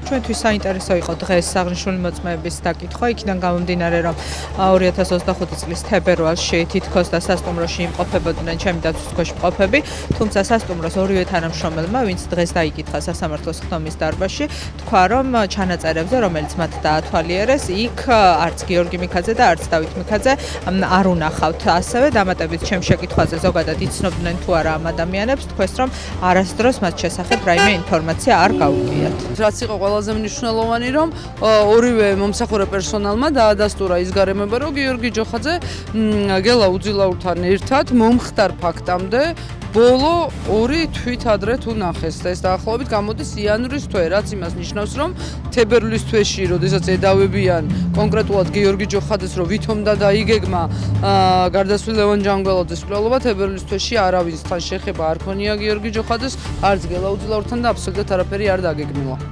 ჩვენთვის საინტერესო იყო დღეს აღნიშნული მოწმეების დაკითხვა, იქიდან გამომდინარე, რომ 2025 წლის თებერვალში თითქოს და სასტუმროში იმყოფებოდნენ ჩემი დაცვის ქვეშ მყოფები, თუმცა სასტუმროს ორივე თანამშრომელმა, ვინც დღეს დაიკითხა სასამართლოს ხდომის დარბაზში, თქვა, რომ ჩანაწერებზე, რომელიც მათ დაათვალიერეს, იქ არც გიორგი მიქაძე და არც დავით მიქაძე არ უნახავთ. ასევე დამატებით ჩემ შეკითხვაზე ზოგადად იცნობდნენ თუ არა ამ ადამიანებს, თქვეს, რომ არასდროს მათ შესახებ რაიმე ინფორმაცია არ გაუგიათ. რაც იყო ყველაზე მნიშვნელოვანი, რომ ორივე მომსახურე პერსონალმა დაადასტურა ის გარემოება, რომ გიორგი ჯოხაძე გელა უძილაურთან ერთად მომხდარ ფაქტამდე ბოლო 2 თვით ადრე თუ ნახეს და ეს დაახლოებით გამოდის იანვრის თვე, რაც იმას ნიშნავს, რომ თებერვლის თვეში, როდესაც ედავებიან კონკრეტულად გიორგი ჯოხაძეს, რომ ვითომ და დაიგეგმა გარდაცვლილ ლევან ჯანგველაძეს მკვლელობა, თებერვლის თვეში არავისთან შეხება არ ქონია გიორგი ჯოხაძეს, არც გელა უძილაურთან და აბსოლუტურად არაფერი არ დაგეგმილა.